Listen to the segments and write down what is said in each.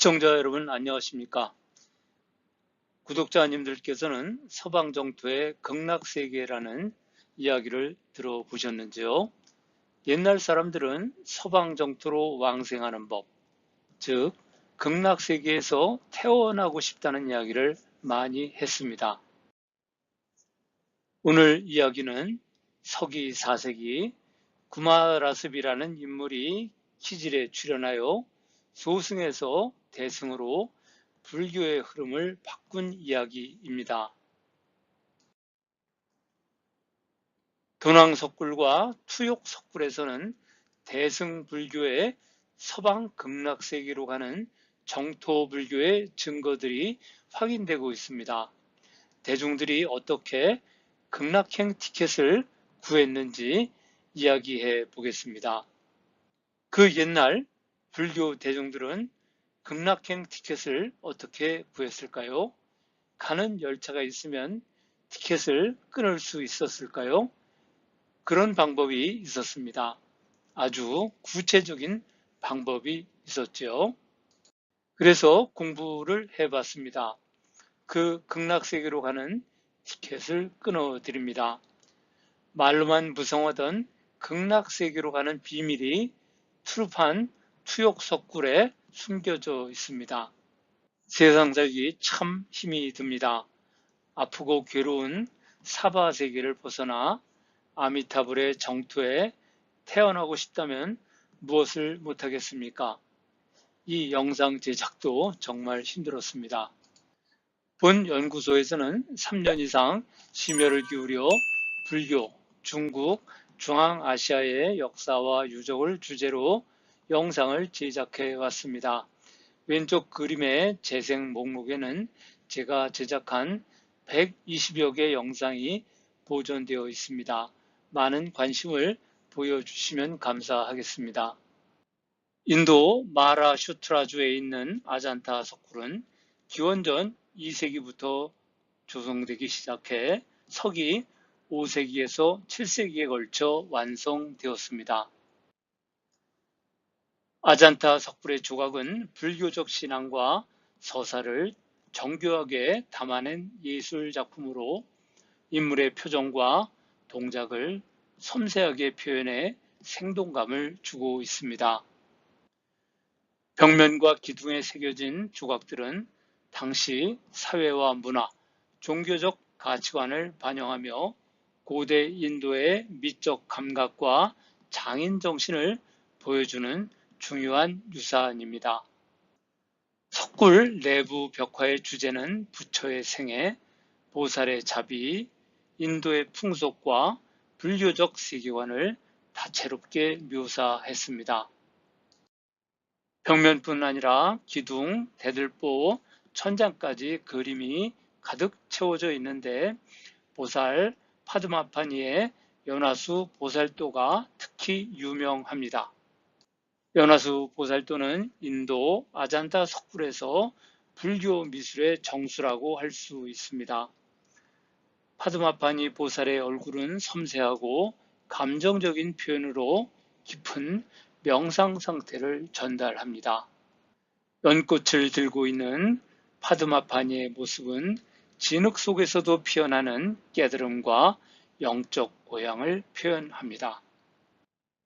시청자 여러분 안녕하십니까? 구독자님들께서는 서방정토의 극락세계라는 이야기를 들어보셨는지요? 옛날 사람들은 서방정토로 왕생하는 법, 즉 극락세계에서 태어나고 싶다는 이야기를 많이 했습니다. 오늘 이야기는 서기 4세기 구마라습이라는 인물이 키질에 출연하여 소승에서 대승으로 불교의 흐름을 바꾼 이야기입니다. 도낭석굴과 투욕석굴에서는 대승 불교의 서방 극락세계로 가는 정토 불교의 증거들이 확인되고 있습니다. 대중들이 어떻게 극락행 티켓을 구했는지 이야기해 보겠습니다. 그 옛날 불교 대중들은 극락행 티켓을 어떻게 구했을까요? 가는 열차가 있으면 티켓을 끊을 수 있었을까요? 그런 방법이 있었습니다. 아주 구체적인 방법이 있었죠. 그래서 공부를 해봤습니다. 그 극락세계로 가는 티켓을 끊어드립니다. 말로만 무성하던 극락세계로 가는 비밀이 트루판 투욕석굴에 숨겨져 있습니다. 세상 살기 참 힘이 듭니다. 아프고 괴로운 사바세계를 벗어나 아미타불의 정토에 태어나고 싶다면 무엇을 못하겠습니까? 이 영상 제작도 정말 힘들었습니다. 본 연구소에서는 3년 이상 심혈을 기울여 불교, 중국, 중앙아시아의 역사와 유적을 주제로 영상을 제작해 왔습니다. 왼쪽 그림의 재생 목록에는 제가 제작한 120여 개 영상이 보존되어 있습니다. 많은 관심을 보여주시면 감사하겠습니다. 인도 마하라슈트라주에 있는 아잔타 석굴은 기원전 2세기부터 조성되기 시작해 서기 5세기에서 7세기에 걸쳐 완성되었습니다. 아잔타 석굴의 조각은 불교적 신앙과 서사를 정교하게 담아낸 예술 작품으로 인물의 표정과 동작을 섬세하게 표현해 생동감을 주고 있습니다. 벽면과 기둥에 새겨진 조각들은 당시 사회와 문화, 종교적 가치관을 반영하며 고대 인도의 미적 감각과 장인 정신을 보여주는 중요한 유산입니다. 석굴 내부 벽화의 주제는 부처의 생애, 보살의 자비, 인도의 풍속과 불교적 세계관을 다채롭게 묘사했습니다. 벽면뿐 아니라 기둥, 대들보, 천장까지 그림이 가득 채워져 있는데 보살 파드마파니의 연화수 보살도가 특히 유명합니다. 연화수 보살도는 인도 아잔타 석굴에서 불교 미술의 정수라고 할 수 있습니다. 파드마파니 보살의 얼굴은 섬세하고 감정적인 표현으로 깊은 명상 상태를 전달합니다. 연꽃을 들고 있는 파드마파니의 모습은 진흙 속에서도 피어나는 깨달음과 영적 고향을 표현합니다.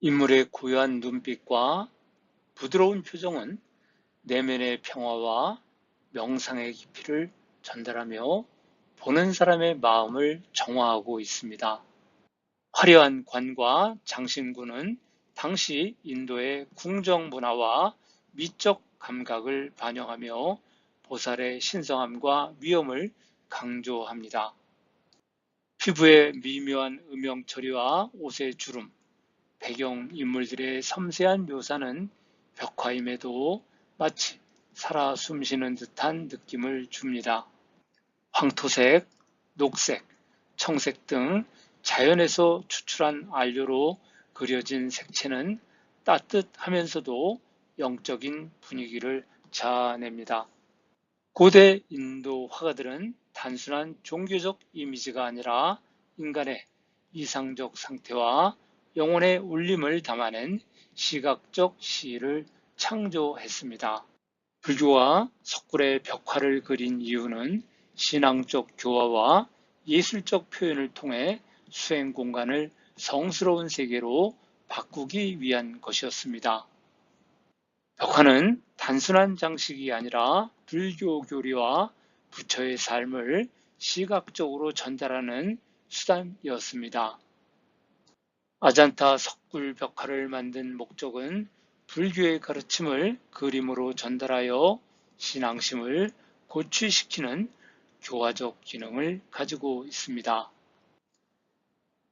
인물의 고요한 눈빛과 부드러운 표정은 내면의 평화와 명상의 깊이를 전달하며 보는 사람의 마음을 정화하고 있습니다. 화려한 관과 장신구는 당시 인도의 궁정 문화와 미적 감각을 반영하며 보살의 신성함과 위엄을 강조합니다. 피부의 미묘한 음영 처리와 옷의 주름, 배경 인물들의 섬세한 묘사는 벽화임에도 마치 살아 숨쉬는 듯한 느낌을 줍니다. 황토색, 녹색, 청색 등 자연에서 추출한 안료로 그려진 색채는 따뜻하면서도 영적인 분위기를 자아냅니다. 고대 인도 화가들은 단순한 종교적 이미지가 아니라 인간의 이상적 상태와 영혼의 울림을 담아낸 시각적 시를 창조했습니다. 불교가 석굴에 벽화를 그린 이유는 신앙적 교화와 예술적 표현을 통해 수행 공간을 성스러운 세계로 바꾸기 위한 것이었습니다. 벽화는 단순한 장식이 아니라 불교 교리와 부처의 삶을 시각적으로 전달하는 수단이었습니다. 아잔타 석굴 벽화를 만든 목적은 불교의 가르침을 그림으로 전달하여 신앙심을 고취시키는 교화적 기능을 가지고 있습니다.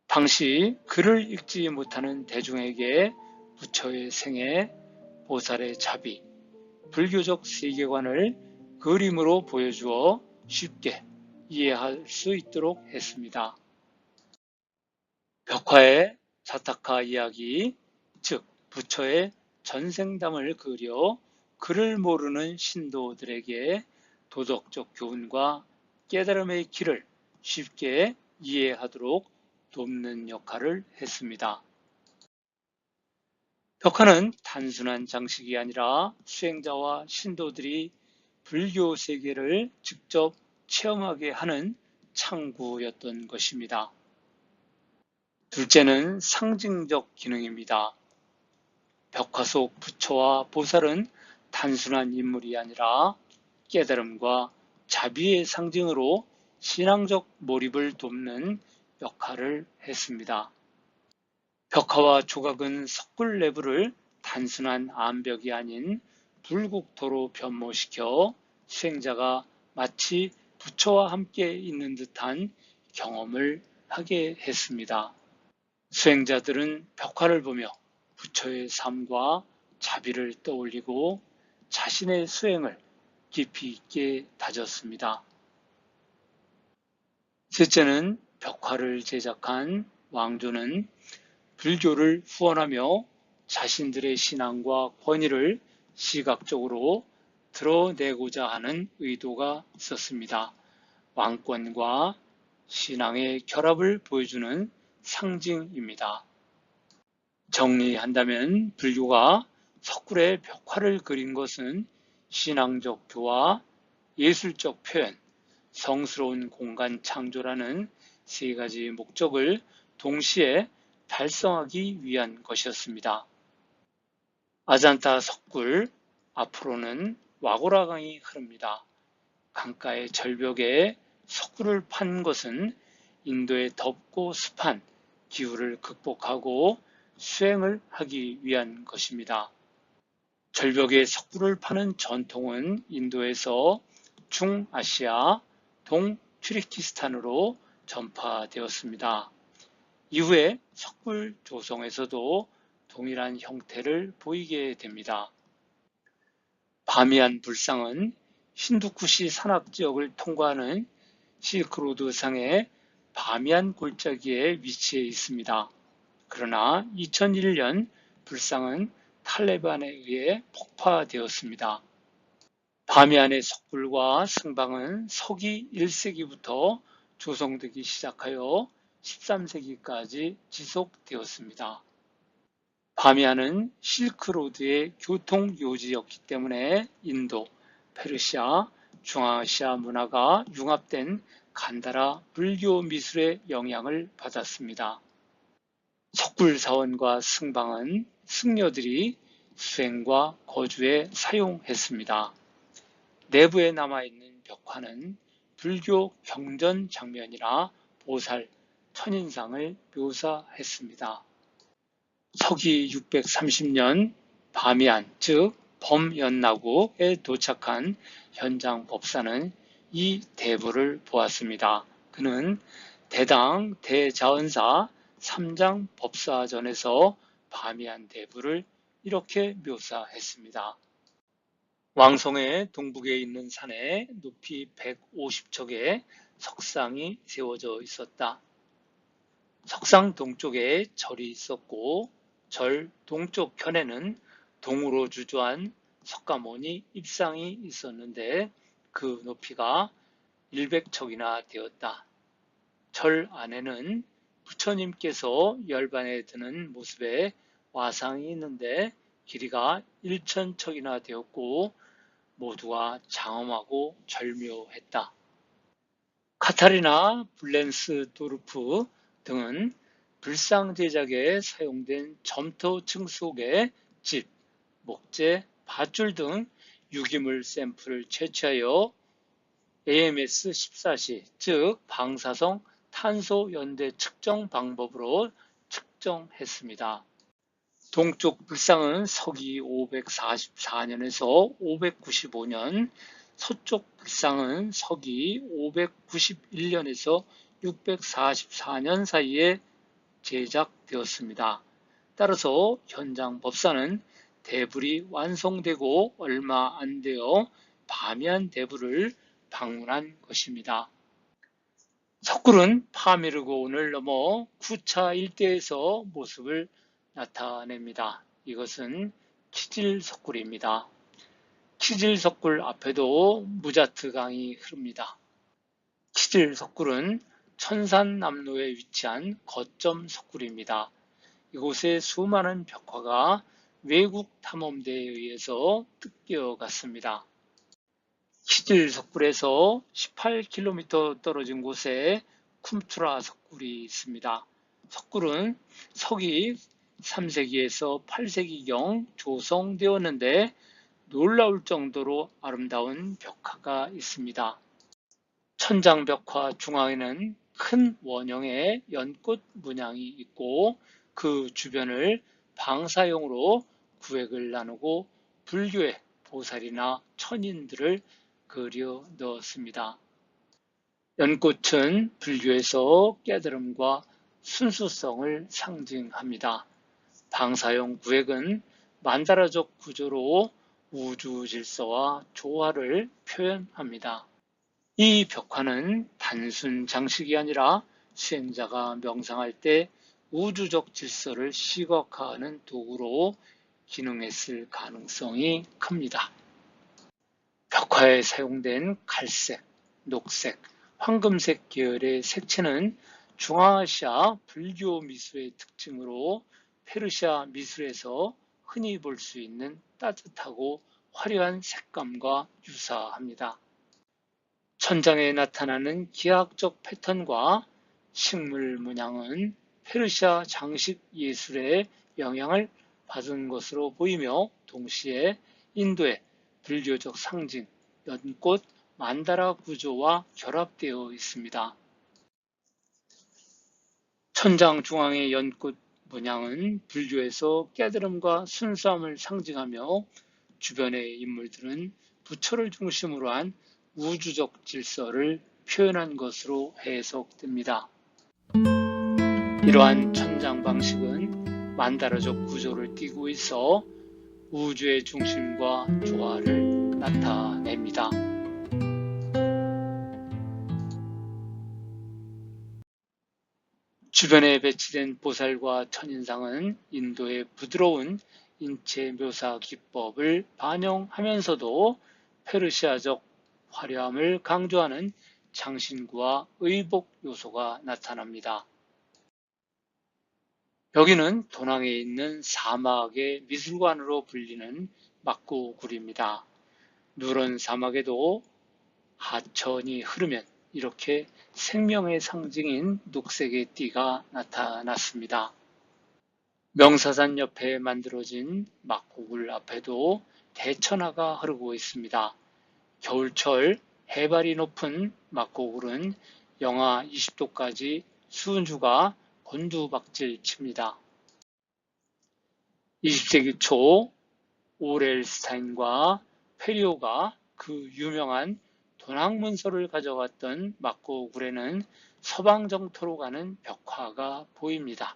당시 글을 읽지 못하는 대중에게 부처의 생애, 보살의 자비, 불교적 세계관을 그림으로 보여주어 쉽게 이해할 수 있도록 했습니다. 벽화에 자타카 이야기, 즉 부처의 전생담을 그려 글을 모르는 신도들에게 도덕적 교훈과 깨달음의 길을 쉽게 이해하도록 돕는 역할을 했습니다. 벽화는 단순한 장식이 아니라 수행자와 신도들이 불교 세계를 직접 체험하게 하는 창구였던 것입니다. 둘째는 상징적 기능입니다. 벽화 속 부처와 보살은 단순한 인물이 아니라 깨달음과 자비의 상징으로 신앙적 몰입을 돕는 역할을 했습니다. 벽화와 조각은 석굴 내부를 단순한 암벽이 아닌 불국토로 변모시켜 수행자가 마치 부처와 함께 있는 듯한 경험을 하게 했습니다. 수행자들은 벽화를 보며 부처의 삶과 자비를 떠올리고 자신의 수행을 깊이 있게 다졌습니다. 셋째는 벽화를 제작한 왕조는 불교를 후원하며 자신들의 신앙과 권위를 시각적으로 드러내고자 하는 의도가 있었습니다. 왕권과 신앙의 결합을 보여주는 상징입니다. 정리한다면 불교가 석굴에 벽화를 그린 것은 신앙적 교화, 예술적 표현, 성스러운 공간 창조라는 세 가지 목적을 동시에 달성하기 위한 것이었습니다. 아잔타 석굴, 앞으로는 와고라강이 흐릅니다. 강가의 절벽에 석굴을 판 것은 인도의 덥고 습한 기후를 극복하고 수행을 하기 위한 것입니다. 절벽에 석굴을 파는 전통은 인도에서 중아시아, 동튀르키스탄으로 전파되었습니다. 이후에 석굴 조성에서도 동일한 형태를 보이게 됩니다. 바미안 불상은 힌두쿠시 산악지역을 통과하는 실크로드상의 바미안 골짜기에 위치해 있습니다. 그러나 2001년 불상은 탈레반에 의해 폭파되었습니다. 바미안의 석굴과 승방은 서기 1세기부터 조성되기 시작하여 13세기까지 지속되었습니다. 바미안은 실크로드의 교통 요지였기 때문에 인도, 페르시아, 중앙아시아 문화가 융합된 간다라 불교 미술의 영향을 받았습니다. 석굴 사원과 승방은 승려들이 수행과 거주에 사용했습니다. 내부에 남아있는 벽화는 불교 경전 장면이나 보살, 천인상을 묘사했습니다. 서기 630년 바미안, 즉 범연나국에 도착한 현장 법사는 이 대부를 보았습니다. 그는 대당 대자언사 3장 법사전에서 바미안 대부를 이렇게 묘사했습니다. 왕성의 동북에 있는 산에 높이 150척의 석상이 세워져 있었다. 석상 동쪽에 절이 있었고 절 동쪽 편에는 동으로 주조한 석가모니 입상이 있었는데 그 높이가 100척이나 되었다. 절 안에는 부처님께서 열반에 드는 모습의 와상이 있는데 길이가 1000척이나 되었고 모두가 장엄하고 절묘했다. 카타리나 블렌스도르프 등은 불상 제작에 사용된 점토 층속의 집, 목재, 밧줄 등 유기물 샘플을 채취하여 AMS-14C, 즉 방사성 탄소 연대 측정 방법으로 측정했습니다. 동쪽 불상은 서기 544년에서 595년, 서쪽 불상은 서기 591년에서 644년 사이에 제작되었습니다. 따라서 현장 법사는 대불이 완성되고 얼마 안 되어 바미안 대불을 방문한 것입니다. 석굴은 파미르고온을 넘어 쿠차 일대에서 모습을 나타냅니다. 이것은 키질 석굴입니다. 키질 석굴 앞에도 무자트 강이 흐릅니다. 키질 석굴은 천산남로에 위치한 거점 석굴입니다. 이곳에 수많은 벽화가 외국 탐험대에 의해서 뜯겨갔습니다. 키질 석굴에서 18km 떨어진 곳에 쿰투라 석굴이 있습니다. 석굴은 서기 3세기에서 8세기경 조성되었는데 놀라울 정도로 아름다운 벽화가 있습니다. 천장 벽화 중앙에는 큰 원형의 연꽃 문양이 있고 그 주변을 방사용으로 구획을 나누고 불교의 보살이나 천인들을 그려 넣었습니다. 연꽃은 불교에서 깨달음과 순수성을 상징합니다. 방사용 구획은 만다라적 구조로 우주 질서와 조화를 표현합니다. 이 벽화는 단순 장식이 아니라 수행자가 명상할 때 우주적 질서를 시각화하는 도구로 기능했을 가능성이 큽니다. 벽화에 사용된 갈색, 녹색, 황금색 계열의 색채는 중앙아시아 불교 미술의 특징으로 페르시아 미술에서 흔히 볼 수 있는 따뜻하고 화려한 색감과 유사합니다. 천장에 나타나는 기하학적 패턴과 식물 문양은 페르시아 장식 예술의 영향을 받은 것으로 보이며 동시에 인도의 불교적 상징, 연꽃, 만다라 구조와 결합되어 있습니다. 천장 중앙의 연꽃 문양은 불교에서 깨달음과 순수함을 상징하며 주변의 인물들은 부처를 중심으로 한 우주적 질서를 표현한 것으로 해석됩니다. 이러한 천장 방식은 만다라적 구조를 띠고 있어 우주의 중심과 조화를 나타냅니다. 주변에 배치된 보살과 천인상은 인도의 부드러운 인체 묘사 기법을 반영하면서도 페르시아적 화려함을 강조하는 장신구와 의복 요소가 나타납니다. 여기는 도낭에 있는 사막의 미술관으로 불리는 막고굴입니다. 누런 사막에도 하천이 흐르면 이렇게 생명의 상징인 녹색의 띠가 나타났습니다. 명사산 옆에 만들어진 막고굴 앞에도 대천하가 흐르고 있습니다. 겨울철 해발이 높은 막고굴은 영하 20도까지 수은주가 곤두박질 칩니다. 20세기 초 오렐스타인과 페리오가 그 유명한 도낭문서를 가져갔던 막고굴에는 서방 정토로 가는 벽화가 보입니다.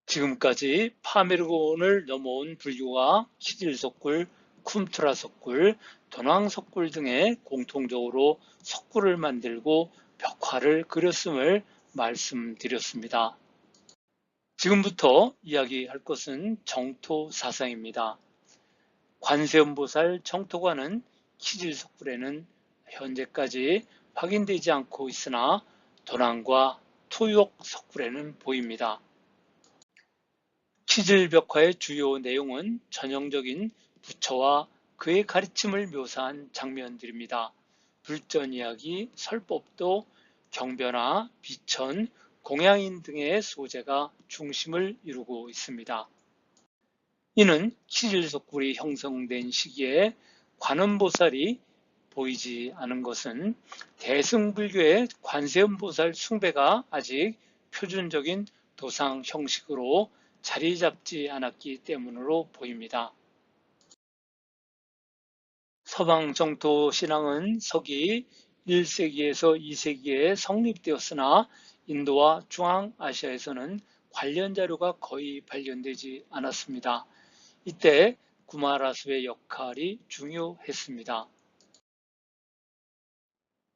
지금까지 파메르고온을 넘어온 불교가 키질석굴, 쿰투라 석굴, 도낭석굴 등의 공통적으로 석굴을 만들고 벽화를 그렸음을 말씀드렸습니다. 지금부터 이야기할 것은 정토사상입니다. 관세음보살 정토관은 키질석굴에는 현재까지 확인되지 않고 있으나 도낭과 토욕 석굴에는 보입니다. 키질벽화의 주요 내용은 전형적인 부처와 그의 가르침을 묘사한 장면들입니다. 불전 이야기, 설법도, 경변화, 비천, 공양인 등의 소재가 중심을 이루고 있습니다. 이는 키질석굴이 형성된 시기에 관음보살이 보이지 않은 것은 대승불교의 관세음보살 숭배가 아직 표준적인 도상 형식으로 자리 잡지 않았기 때문으로 보입니다. 서방 정토 신앙은 서기 1세기에서 2세기에 성립되었으나 인도와 중앙아시아에서는 관련 자료가 거의 발견되지 않았습니다. 이때 구마라습의 역할이 중요했습니다.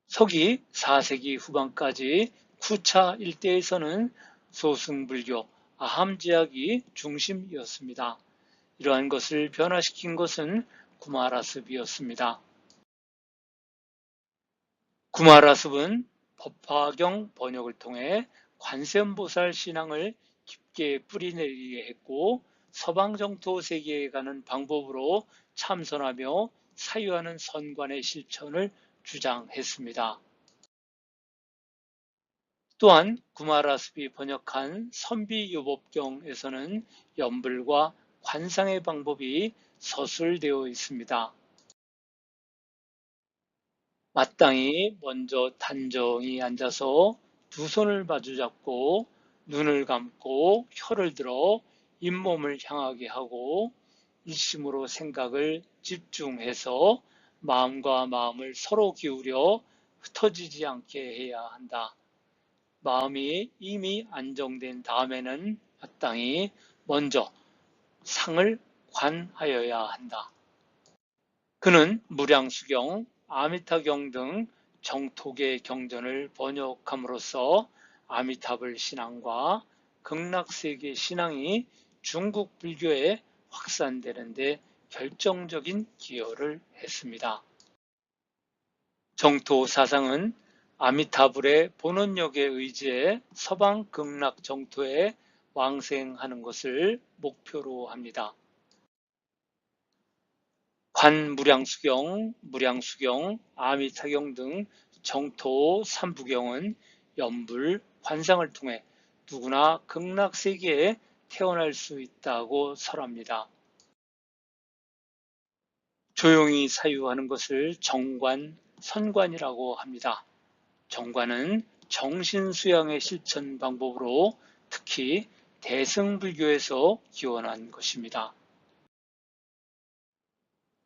서기 4세기 후반까지 쿠차 일대에서는 소승불교, 아함지학이 중심이었습니다. 이러한 것을 변화시킨 것은 구마라습이었습니다. 구마라습은 법화경 번역을 통해 관세음보살 신앙을 깊게 뿌리내리게 했고 서방정토 세계에 가는 방법으로 참선하며 사유하는 선관의 실천을 주장했습니다. 또한 구마라습이 번역한 선비요법경에서는 연불과 관상의 방법이 서술되어 있습니다. 마땅히 먼저 단정히 앉아서 두 손을 마주잡고 눈을 감고 혀를 들어 잇몸을 향하게 하고 일심으로 생각을 집중해서 마음과 마음을 서로 기울여 흩어지지 않게 해야 한다. 마음이 이미 안정된 다음에는 마땅히 먼저 상을 관하여야 한다. 그는 무량수경, 아미타경 등 정토계 경전을 번역함으로써 아미타불 신앙과 극락세계 신앙이 중국 불교에 확산되는 데 결정적인 기여를 했습니다. 정토 사상은 아미타불의 본원력에 의지해 서방 극락 정토에 왕생하는 것을 목표로 합니다. 관무량수경, 무량수경, 아미타경 등 정토 3부경은 연불, 관상을 통해 누구나 극락세계에 태어날 수 있다고 설합니다. 조용히 사유하는 것을 정관, 선관이라고 합니다. 정관은 정신수양의 실천 방법으로 특히 대승불교에서 기원한 것입니다.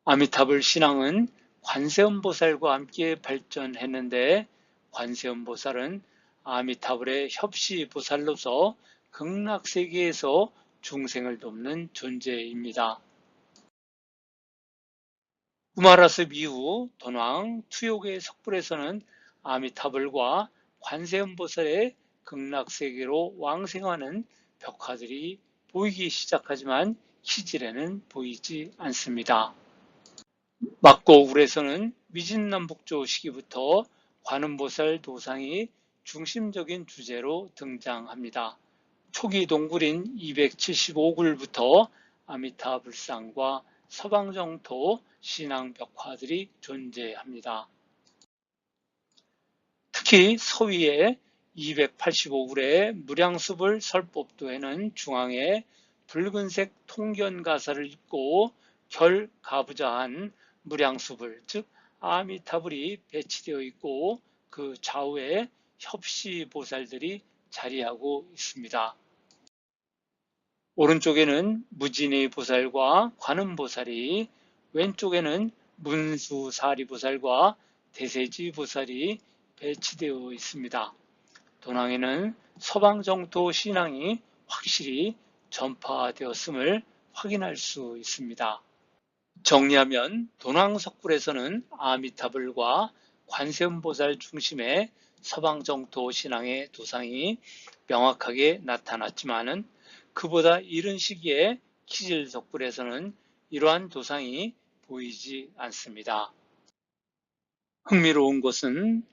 아미타불 신앙은 관세음보살과 함께 발전했는데 관세음보살은 아미타불의 협시보살로서 극락세계에서 중생을 돕는 존재입니다. 구마라습 이후 돈왕, 투욕의 석불에서는 아미타불과 관세음보살의 극락세계로 왕생하는 벽화들이 보이기 시작하지만 키질에는 보이지 않습니다. 막고울에서는 위진남북조 시기부터 관음보살 도상이 중심적인 주제로 등장합니다. 초기 동굴인 275굴부터 아미타불상과 서방정토 신앙 벽화들이 존재합니다. 특히 서위의 285굴의 무량수불 설법도에는 중앙에 붉은색 통견가사를 입고 결가부좌한 무량수불, 즉 아미타불이 배치되어 있고 그 좌우에 협시보살들이 자리하고 있습니다. 오른쪽에는 무진의 보살과 관음보살이, 왼쪽에는 문수사리보살과 대세지보살이 배치되어 있습니다. 돈왕에는 서방정토 신앙이 확실히 전파되었음을 확인할 수 있습니다. 정리하면 돈왕석굴에서는 아미타불과 관세음보살 중심의 서방정토 신앙의 도상이 명확하게 나타났지만은 그보다 이른 시기에 키질석굴에서는 이러한 도상이 보이지 않습니다. 흥미로운 것은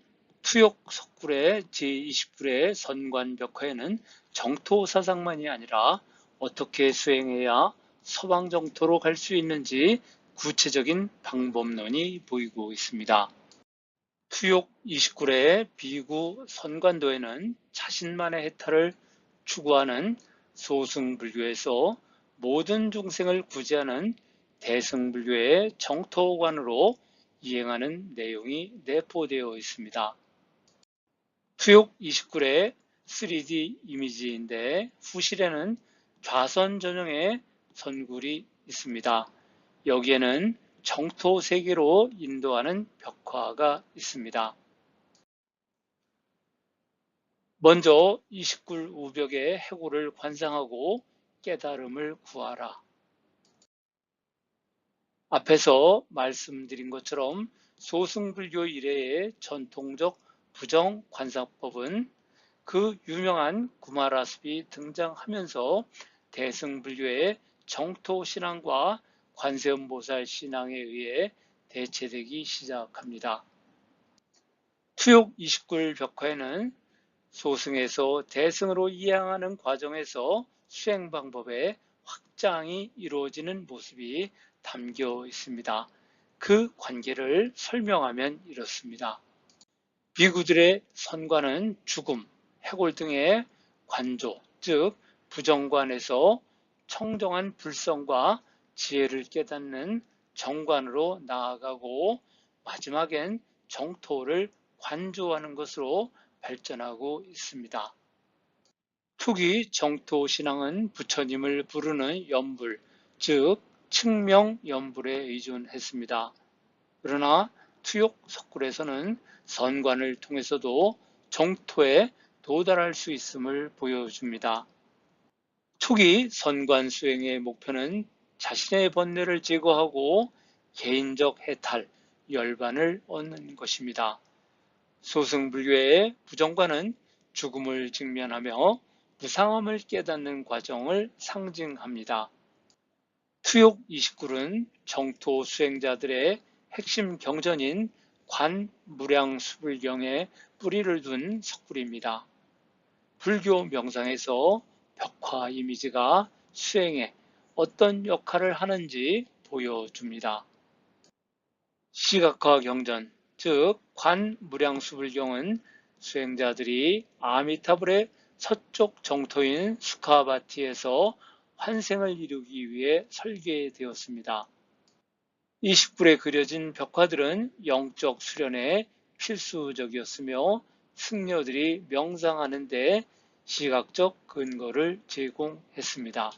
투욕 석굴의 제29회 선관벽화에는 정토 사상만이 아니라 어떻게 수행해야 서방 정토로 갈 수 있는지 구체적인 방법론이 보이고 있습니다. 투욕 29회 비구 선관도에는 자신만의 해탈을 추구하는 소승불교에서 모든 중생을 구제하는 대승불교의 정토관으로 이행하는 내용이 내포되어 있습니다. 투욕 29의 3D 이미지인데 후실에는 좌선 전형의 선굴이 있습니다. 여기에는 정토 세계로 인도하는 벽화가 있습니다. 먼저 29굴 우벽의 해골을 관상하고 깨달음을 구하라. 앞에서 말씀드린 것처럼 소승불교 이래의 전통적 부정관상법은 그 유명한 구마라습이 등장하면서 대승불교의 정토신앙과 관세음보살 신앙에 의해 대체되기 시작합니다. 투욕 29굴 벽화에는 소승에서 대승으로 이양하는 과정에서 수행 방법의 확장이 이루어지는 모습이 담겨 있습니다. 그 관계를 설명하면 이렇습니다. 비구들의 선관은 죽음, 해골 등의 관조, 즉 부정관에서 청정한 불성과 지혜를 깨닫는 정관으로 나아가고 마지막엔 정토를 관조하는 것으로 발전하고 있습니다. 투기 정토신앙은 부처님을 부르는 연불, 즉 측명연불에 의존했습니다. 그러나 투욕 석굴에서는 선관을 통해서도 정토에 도달할 수 있음을 보여줍니다. 투기 선관 수행의 목표는 자신의 번뇌를 제거하고 개인적 해탈, 열반을 얻는 것입니다. 소승불교의 부정관은 죽음을 직면하며 무상함을 깨닫는 과정을 상징합니다. 투욕 29굴은 정토 수행자들의 핵심 경전인 관무량수불경에 뿌리를 둔 석굴입니다. 불교 명상에서 벽화 이미지가 수행에 어떤 역할을 하는지 보여줍니다. 시각화 경전, 즉 관무량수불경은 수행자들이 아미타불의 서쪽 정토인 수카바티에서 환생을 이루기 위해 설계되었습니다. 29굴에 그려진 벽화들은 영적 수련에 필수적이었으며 승려들이 명상하는 데 시각적 근거를 제공했습니다.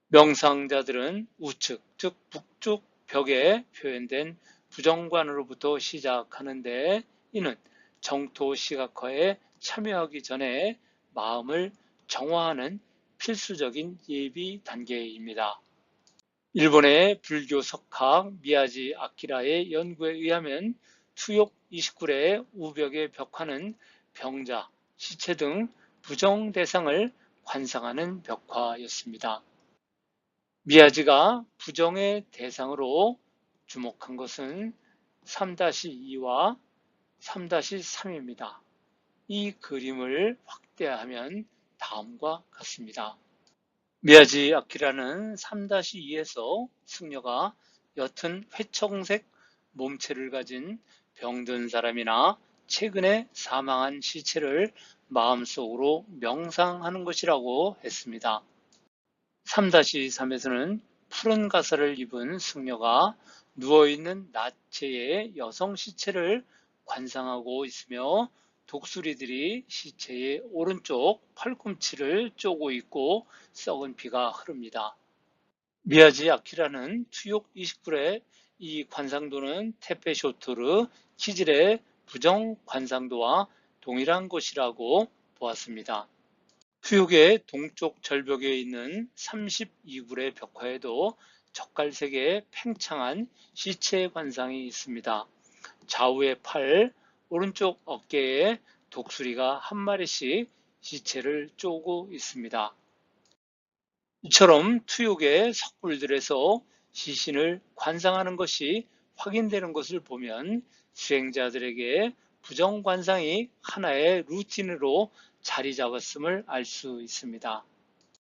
명상자들은 우측, 즉 북쪽 벽에 표현된 부정관으로부터 시작하는데 이는 정토 시각화에 참여하기 전에 마음을 정화하는 필수적인 예비 단계입니다. 일본의 불교 석학 미야지 아키라의 연구에 의하면 투욕 29굴의 우벽의 벽화는 병자, 시체 등 부정 대상을 관상하는 벽화였습니다. 미야지가 부정의 대상으로 주목한 것은 3-2와 3-3입니다. 이 그림을 확대하면 다음과 같습니다. 미야지 아키라는 3-2에서 승려가 옅은 회청색 몸체를 가진 병든 사람이나 최근에 사망한 시체를 마음속으로 명상하는 것이라고 했습니다. 3-3에서는 푸른 가사를 입은 승려가 누워있는 나체의 여성 시체를 관상하고 있으며 독수리들이 시체의 오른쪽 팔꿈치를 쪼고 있고 썩은 피가 흐릅니다. 미야지 아키라는 투욕 29굴의 이 관상도는 테페쇼토르 키질의 부정 관상도와 동일한 것이라고 보았습니다. 투욕의 동쪽 절벽에 있는 32굴의 벽화에도 젓갈색의 팽창한 시체 관상이 있습니다. 좌우의 팔, 오른쪽 어깨에 독수리가 한 마리씩 시체를 쪼고 있습니다. 이처럼 투욕의 석굴들에서 시신을 관상하는 것이 확인되는 것을 보면 수행자들에게 부정관상이 하나의 루틴으로 자리 잡았음을 알 수 있습니다.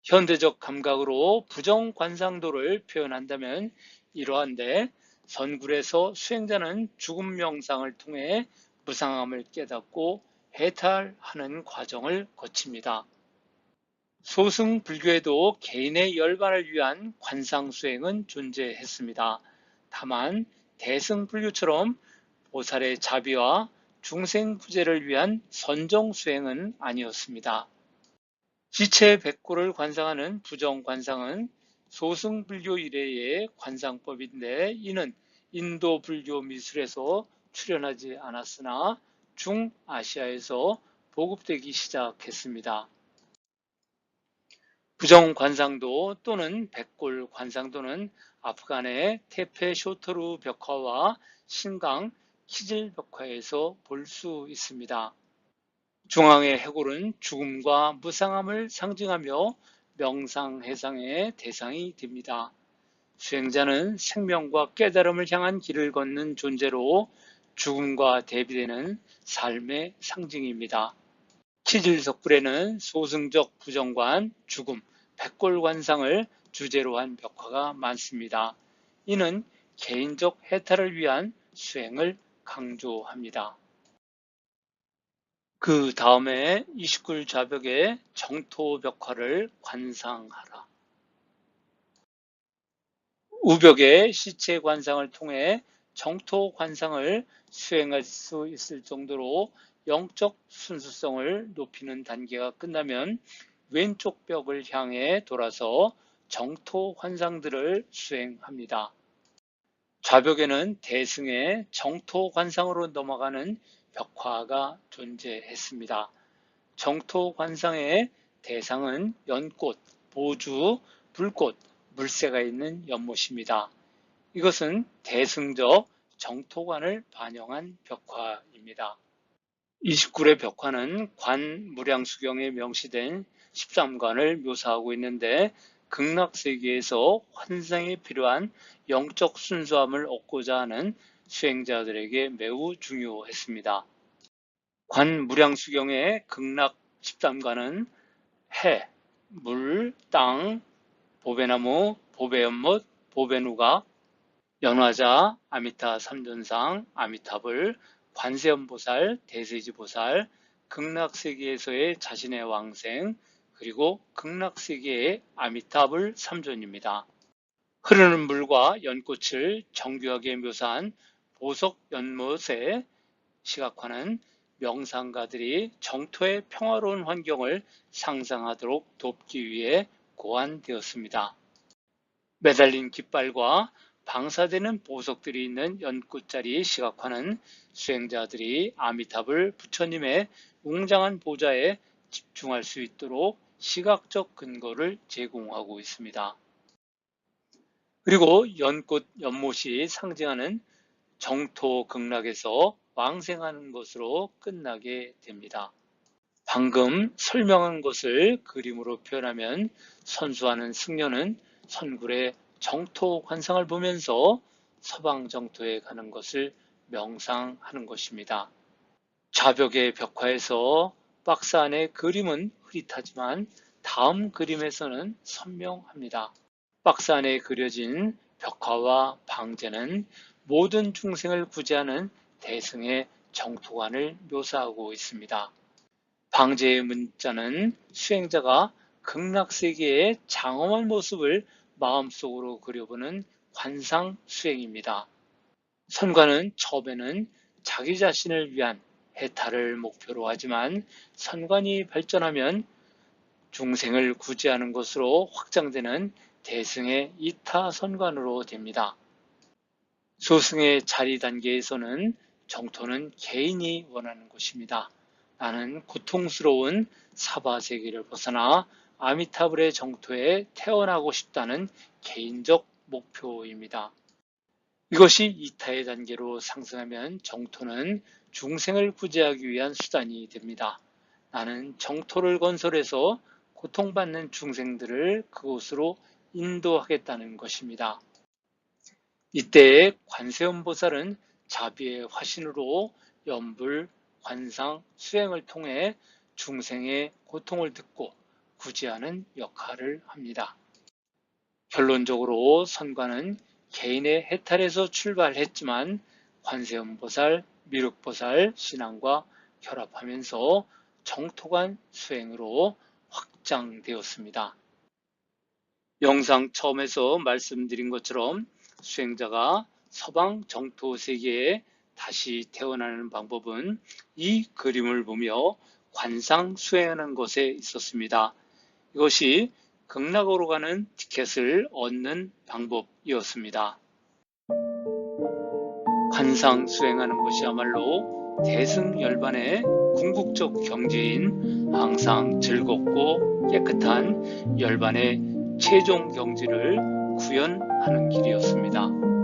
현대적 감각으로 부정관상도를 표현한다면 이러한데, 선굴에서 수행자는 죽음 명상을 통해 무상함을 깨닫고 해탈하는 과정을 거칩니다. 소승 불교에도 개인의 열반을 위한 관상 수행은 존재했습니다. 다만 대승 불교처럼 보살의 자비와 중생 구제를 위한 선정 수행은 아니었습니다. 지체 백골을 관상하는 부정 관상은 소승 불교 이래의 관상법인데, 이는 인도 불교 미술에서 출현하지 않았으나 중아시아에서 보급되기 시작했습니다. 부정 관상도 또는 백골 관상도는 아프간의 테페 쇼토루 벽화와 신강 키질 벽화에서 볼 수 있습니다. 중앙의 해골은 죽음과 무상함을 상징하며 명상해상의 대상이 됩니다. 수행자는 생명과 깨달음을 향한 길을 걷는 존재로 죽음과 대비되는 삶의 상징입니다. 키질석굴에는 소승적 부정관, 죽음, 백골관상을 주제로 한 벽화가 많습니다. 이는 개인적 해탈을 위한 수행을 강조합니다. 그 다음에 29일 좌벽의 정토 벽화를 관상하라. 우벽의 시체 관상을 통해 정토 관상을 수행할 수 있을 정도로 영적 순수성을 높이는 단계가 끝나면 왼쪽 벽을 향해 돌아서 정토 관상들을 수행합니다. 좌벽에는 대승의 정토 관상으로 넘어가는 벽화가 존재했습니다. 정토 관상의 대상은 연꽃, 보주, 불꽃, 물새가 있는 연못입니다. 이것은 대승적 정토관을 반영한 벽화입니다. 29의 벽화는 관 무량수경에 명시된 13관을 묘사하고 있는데, 극락세계에서 환상에 필요한 영적 순수함을 얻고자 하는 수행자들에게 매우 중요했습니다. 관 무량수경의 극락 13관은 해, 물, 땅, 보배나무, 보배연못, 보배누각, 연화자, 아미타 삼존상, 아미타불, 관세음보살, 대세지보살, 극락세계에서의 자신의 왕생, 그리고 극락세계의 아미타불 3존입니다. 흐르는 물과 연꽃을 정교하게 묘사한 보석 연못의 시각화는 명상가들이 정토의 평화로운 환경을 상상하도록 돕기 위해 고안되었습니다. 매달린 깃발과 방사되는 보석들이 있는 연꽃자리 시각화는 수행자들이 아미타불 부처님의 웅장한 보좌에 집중할 수 있도록 시각적 근거를 제공하고 있습니다. 그리고 연꽃 연못이 상징하는 정토 극락에서 왕생하는 것으로 끝나게 됩니다. 방금 설명한 것을 그림으로 표현하면 선수하는 승려는 선굴의 정토 관상을 보면서 서방 정토에 가는 것을 명상하는 것입니다. 좌벽의 벽화에서 박스 안의 그림은 흐릿하지만 다음 그림에서는 선명합니다. 박스 안에 그려진 벽화와 방제는 모든 중생을 구제하는 대승의 정토관을 묘사하고 있습니다. 방제의 문자는 수행자가 극락세계의 장엄한 모습을 마음속으로 그려보는 관상 수행입니다. 선관은 처음에는 자기 자신을 위한 해탈을 목표로 하지만 선관이 발전하면 중생을 구제하는 것으로 확장되는 대승의 이타 선관으로 됩니다. 소승의 자리 단계에서는 정토는 개인이 원하는 것입니다. 나는 고통스러운 사바세계를 벗어나 아미타불의 정토에 태어나고 싶다는 개인적 목표입니다. 이것이 이타의 단계로 상승하면 정토는 중생을 구제하기 위한 수단이 됩니다. 나는 정토를 건설해서 고통받는 중생들을 그곳으로 인도하겠다는 것입니다. 이때의 관세음보살은 자비의 화신으로 연불, 관상 수행을 통해 중생의 고통을 듣고 구제하는 역할을 합니다. 결론적으로 선관은 개인의 해탈에서 출발했지만 관세음보살, 미륵보살 신앙과 결합하면서 정토관 수행으로 확장되었습니다. 영상 처음에서 말씀드린 것처럼 수행자가 서방 정토 세계에 다시 태어나는 방법은 이 그림을 보며 관상 수행하는 것에 있었습니다. 이것이 극락으로 가는 티켓을 얻는 방법이었습니다. 관상 수행하는 것이야말로 대승열반의 궁극적 경지인 항상 즐겁고 깨끗한 열반의 최종 경지를 구현하는 길이었습니다.